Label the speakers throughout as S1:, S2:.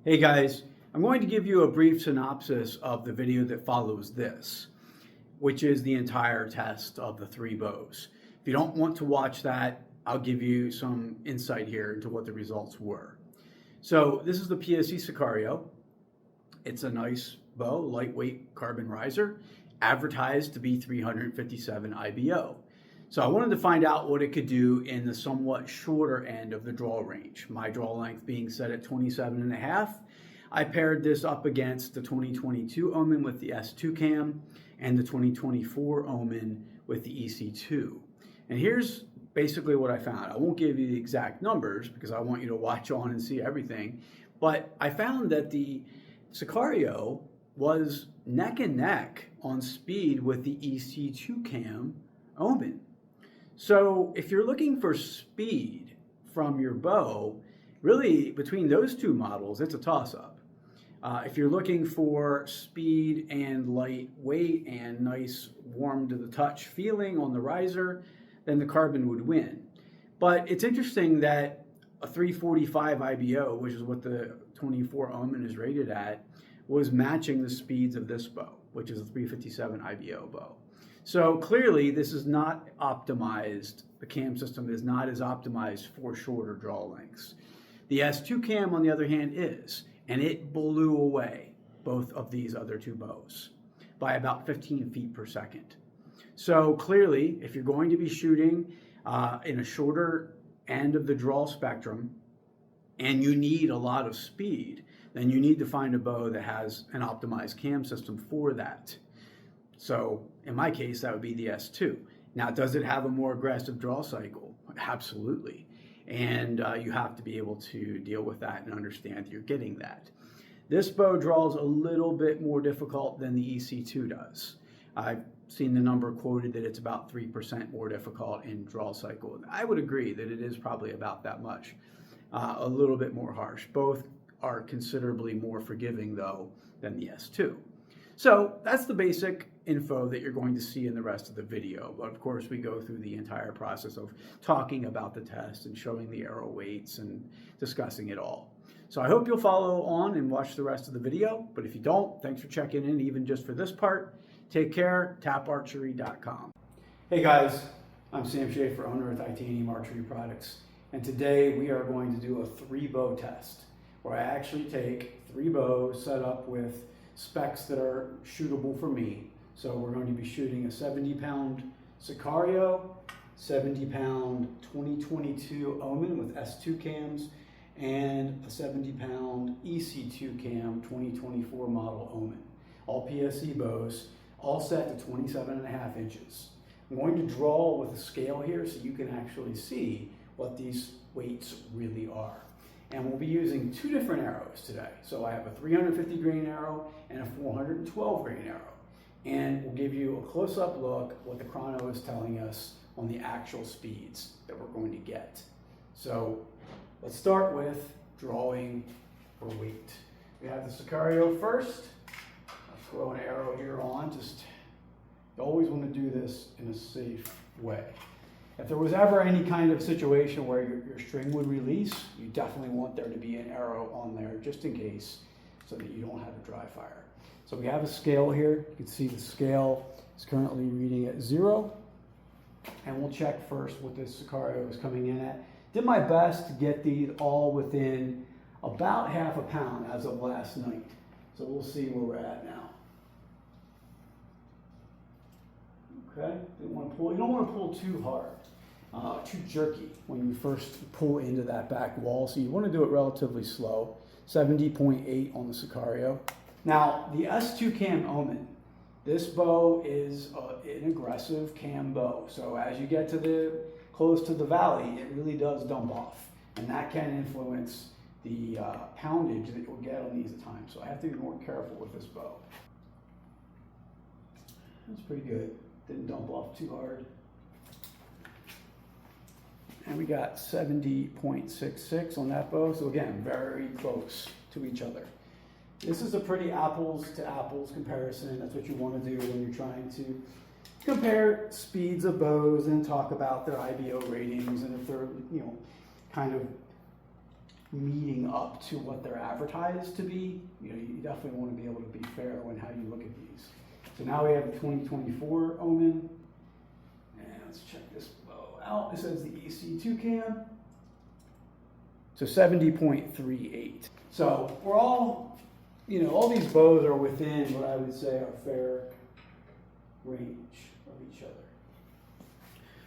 S1: Hey guys, I'm going to give you a brief synopsis of the video that follows this, which is the entire test of the three bows. If you don't want to watch that, I'll give you some insight here into what the results were. So this is the PSC Sicario. It's a nice bow, lightweight carbon riser, advertised to be 357 IBO. So I wanted to find out what it could do in the somewhat shorter end of the draw range. My draw length being set at 27.5. I paired this up against the 2022 Omen with the S2 cam and the 2024 Omen with the EC2. And here's basically what I found. I won't give you the exact numbers because I want you to watch on and see everything. But I found that the Sicario was neck and neck on speed with the EC2 cam Omen. So if you're looking for speed from your bow, really between those two models, it's a toss-up. If you're looking for speed and lightweight and nice warm to the touch feeling on the riser, then the carbon would win. But it's interesting that a 345 IBO, which is what the 24 Omen is rated at, was matching the speeds of this bow, which is a 357 IBO bow. So clearly this is not optimized, the cam system is not as optimized for shorter draw lengths. The S2 cam on the other hand is, and it blew away both of these other two bows by about 15 feet per second. So clearly if you're going to be shooting in a shorter end of the draw spectrum and you need a lot of speed, then you need to find a bow that has an optimized cam system for that. So in my case, that would be the S2. Now, does it have a more aggressive draw cycle? Absolutely. And you have to be able to deal with that and understand that you're getting that. This bow draws a little bit more difficult than the EC2 does. I've seen the number quoted that it's about 3% more difficult in draw cycle. I would agree that it is probably about that much. A little bit more harsh. Both are considerably more forgiving though than the S2. So that's the basic info that you're going to see in the rest of the video. But of course, we go through the entire process of talking about the test and showing the arrow weights and discussing it all. So I hope you'll follow on and watch the rest of the video. But if you don't, thanks for checking in, even just for this part. Take care, taparchery.com. Hey guys, I'm Sam Schaefer, owner of Titanium Archery Products. And today we are going to do a three bow test where I actually take three bows set up with specs that are shootable for me. So we're going to be shooting a 70-pound Sicario, 70-pound 2022 Omen with S2 cams, and a 70-pound EC2 cam 2024 model Omen. All PSE bows, all set to 27.5 inches. I'm going to draw with a scale here so you can actually see what these weights really are. And we'll be using two different arrows today. So I have a 350 grain arrow and a 412 grain arrow. And we'll give you a close-up look what the chrono is telling us on the actual speeds that we're going to get. So let's start with drawing for weight. We have the Sicario first. I'll throw an arrow here on. You always want to do this in a safe way. If there was ever any kind of situation where your string would release, you definitely want there to be an arrow on there just in case so that you don't have a dry fire. So we have a scale here. You can see the scale is currently reading at 0. And we'll check first what this Sicario is coming in at. Did my best to get these all within about half a pound as of last night. So we'll see where we're at now. Okay, you don't want to pull too hard, too jerky when you first pull into that back wall. So you want to do it relatively slow, 70.8 on the Sicario. Now the S2 cam Omen, this bow is an aggressive cam bow. So as you get to close to the valley, it really does dump off. And that can influence the poundage that you'll get on these at times. So I have to be more careful with this bow. That's pretty good. Didn't dump off too hard. And we got 70.66 on that bow. So again, very close to each other. This is a pretty apples to apples comparison. That's what you want to do when you're trying to compare speeds of bows and talk about their IBO ratings and if they're, kind of meeting up to what they're advertised to be. You know, you definitely want to be able to be fair when how you look at these. So now we have the 2024 Omen, and let's check this bow out. It says the EC2 cam. So 70.38. So we're all, you know, all these bows are within what I would say are fair range of each other.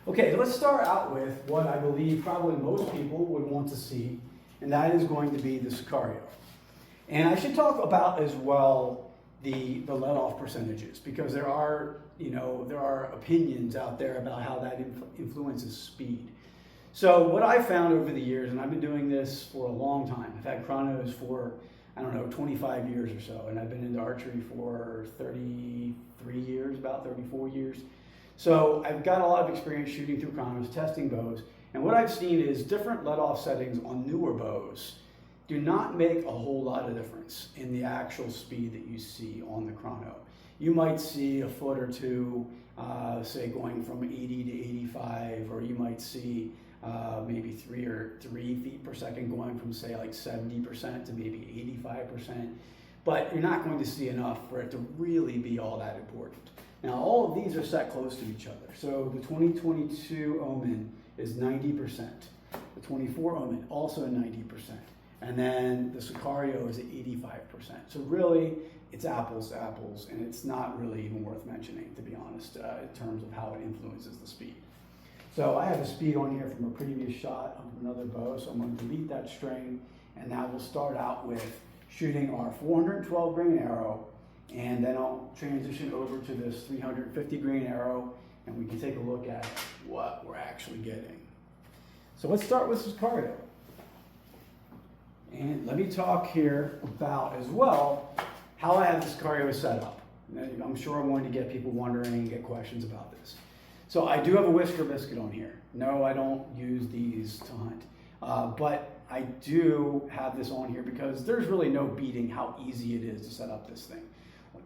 S1: Okay, let's start out with what I believe probably most people would want to see, and that is going to be the Sicario. And I should talk about as well the let-off percentages, because there are, you know, there are opinions out there about how that influences speed. So what I found over the years, and I've been doing this for a long time, I've had chronos for, I don't know, 25 years or so, and I've been into archery for 33 years, about 34 years. So I've got a lot of experience shooting through chronos, testing bows, and what I've seen is different let-off settings on newer bows do not make a whole lot of difference in the actual speed that you see on the chrono. You might see a foot or two, say going from 80 to 85, or you might see maybe 3 feet per second going from say like 70% to maybe 85%, but you're not going to see enough for it to really be all that important. Now all of these are set close to each other. So the 2022 Omen is 90%, the 24 Omen also 90%, and then the Sicario is at 85%. So really it's apples to apples, and it's not really even worth mentioning, to be honest, in terms of how it influences the speed. So I have a speed on here from a previous shot of another bow, so I'm going to delete that string, and now we'll start out with shooting our 412 grain arrow, and then I'll transition over to this 350 grain arrow, and we can take a look at what we're actually getting. So let's start with Sicario. And let me talk here about as well how I have the Sicario set up. I'm sure I'm going to get people wondering and get questions about this. So I do have a whisker biscuit on here. No, I don't use these to hunt, but I do have this on here because there's really no beating how easy it is to set up this thing.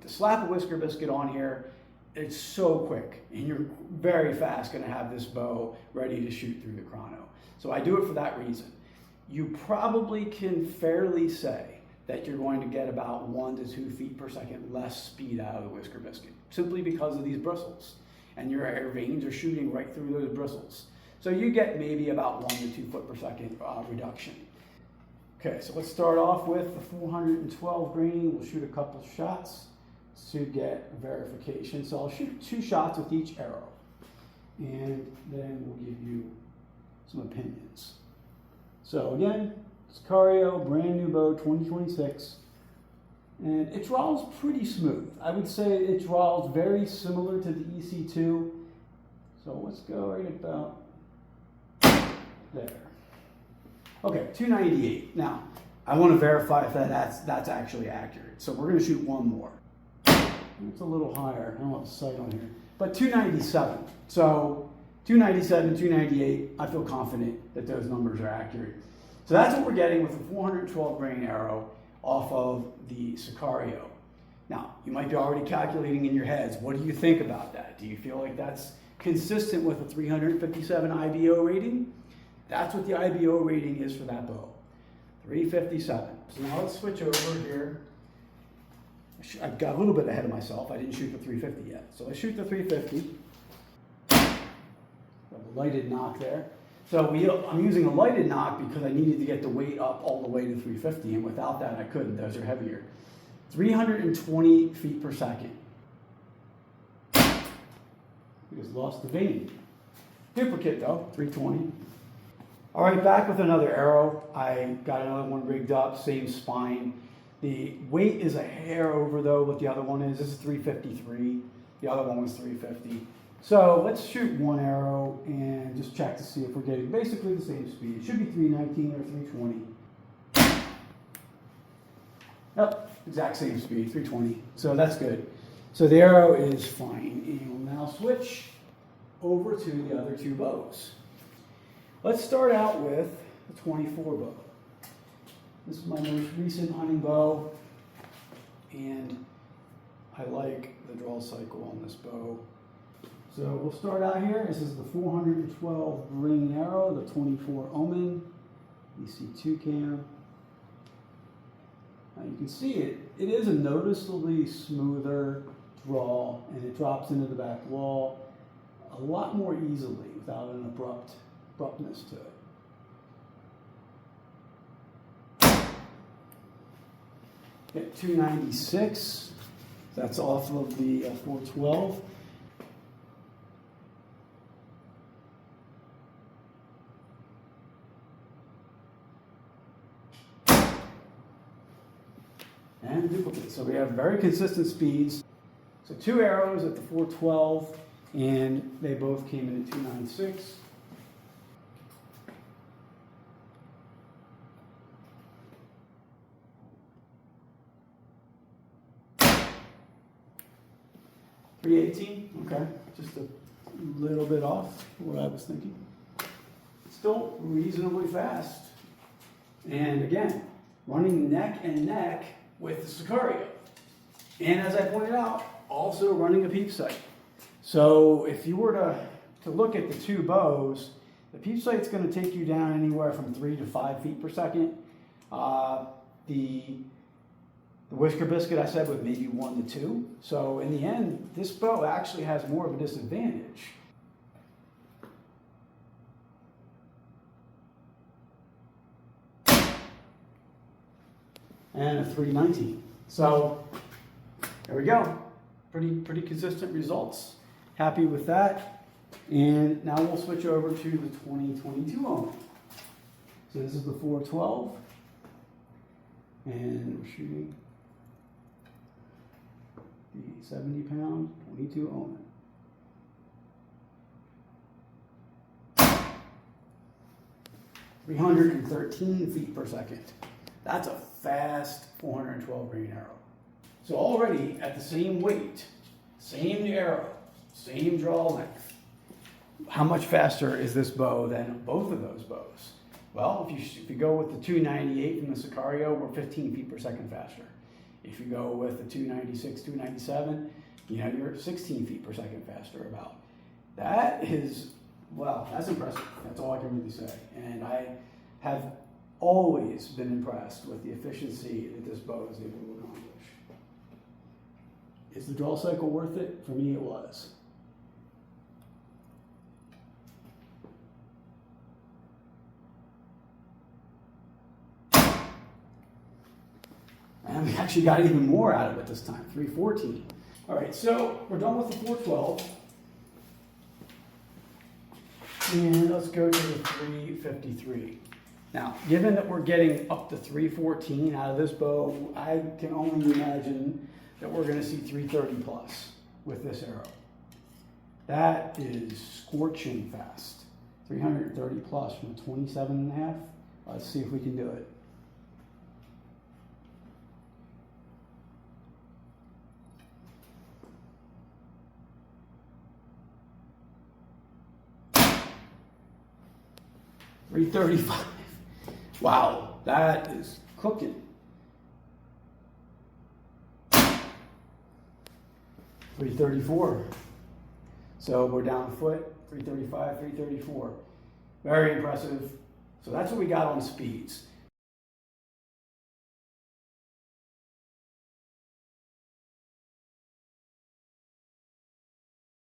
S1: To slap a whisker biscuit on here, it's so quick, and you're very fast going to have this bow ready to shoot through the chrono. So I do it for that reason. You probably can fairly say that you're going to get about 1 to 2 feet per second less speed out of the whisker biscuit, simply because of these bristles. And your air veins are shooting right through those bristles. So you get maybe about 1 to 2 foot per second reduction. Okay, so let's start off with the 412 grain. We'll shoot a couple shots to get verification. So I'll shoot 2 shots with each arrow, and then we'll give you some opinions. So again, Sicario, brand new bow, 2026. And it draws pretty smooth. I would say it draws very similar to the EC2. So let's go right about there. Okay, 298. Now, I want to verify if that's actually accurate. So we're going to shoot one more. It's a little higher. I don't have a sight on here. But 297. So 297, 298, I feel confident that those numbers are accurate. So that's what we're getting with the 412 grain arrow off of the Sicario. Now, you might be already calculating in your heads, what do you think about that? Do you feel like that's consistent with a 357 IBO rating? That's what the IBO rating is for that bow, 357. So now let's switch over here. I've got a little bit ahead of myself. I didn't shoot the 350 yet. So let's shoot the 350. Got a lighted knock there. So I'm using a lighted knock because I needed to get the weight up all the way to 350, and without that I couldn't. Those are heavier. 320 feet per second. We just lost the vein. Duplicate though, 320. All right, back with another arrow. I got another one rigged up, same spine. The weight is a hair over though what the other one is. This is 353. The other one was 350. So let's shoot one arrow and just check to see if we're getting basically the same speed. It should be 319 or 320. Yep, exact same speed, 320. So that's good. So the arrow is fine. And we'll now switch over to the other 2 bows. Let's start out with the 24 bow. This is my most recent hunting bow, and I like the draw cycle on this bow. So we'll start out here. This is the 412 grain arrow, the 24 Omen. EC2 cam. Now you can see it is a noticeably smoother draw, and it drops into the back wall a lot more easily without an abruptness to it. Get 296, that's off of the 412. And duplicate. So we have very consistent speeds. So 2 arrows at the 412, and they both came in at 296. .318, okay, just a little bit off what I was thinking. Still reasonably fast. And again, running neck and neck with the Sicario. And as I pointed out, also running a peep sight. So if you were to look at the two bows, the peep sight's going to take you down anywhere from 3 to 5 feet per second. The Whisker Biscuit I said with maybe 1 to 2. So in the end, this bow actually has more of a disadvantage. And a 319. So there we go. Pretty consistent results. Happy with that. And now we'll switch over to the 2022 Omen. So this is the 412. And we're shooting the 70-pound 22 Omen. .313 feet per second. That's a fast 412 grain arrow. So already at the same weight, same arrow, same draw length, how much faster is this bow than both of those bows? Well, if you go with the 298 from the Sicario, we're 15 feet per second faster. If you go with the 296, 297, you're 16 feet per second faster about. That is, well, that's impressive. That's all I can really say. And I have always been impressed with the efficiency that this bow is able to accomplish. Is the draw cycle worth it? For me, it was. And we actually got even more out of it this time, 314. All right, so we're done with the 412. And let's go to the 353. Now, given that we're getting up to 314 out of this bow, I can only imagine that we're going to see 330 plus with this arrow. That is scorching fast. 330 plus from 27.5. Let's see if we can do it. .335. Wow, that is cooking. 334. So we're down a foot, 335, 334. Very impressive. So that's what we got on speeds.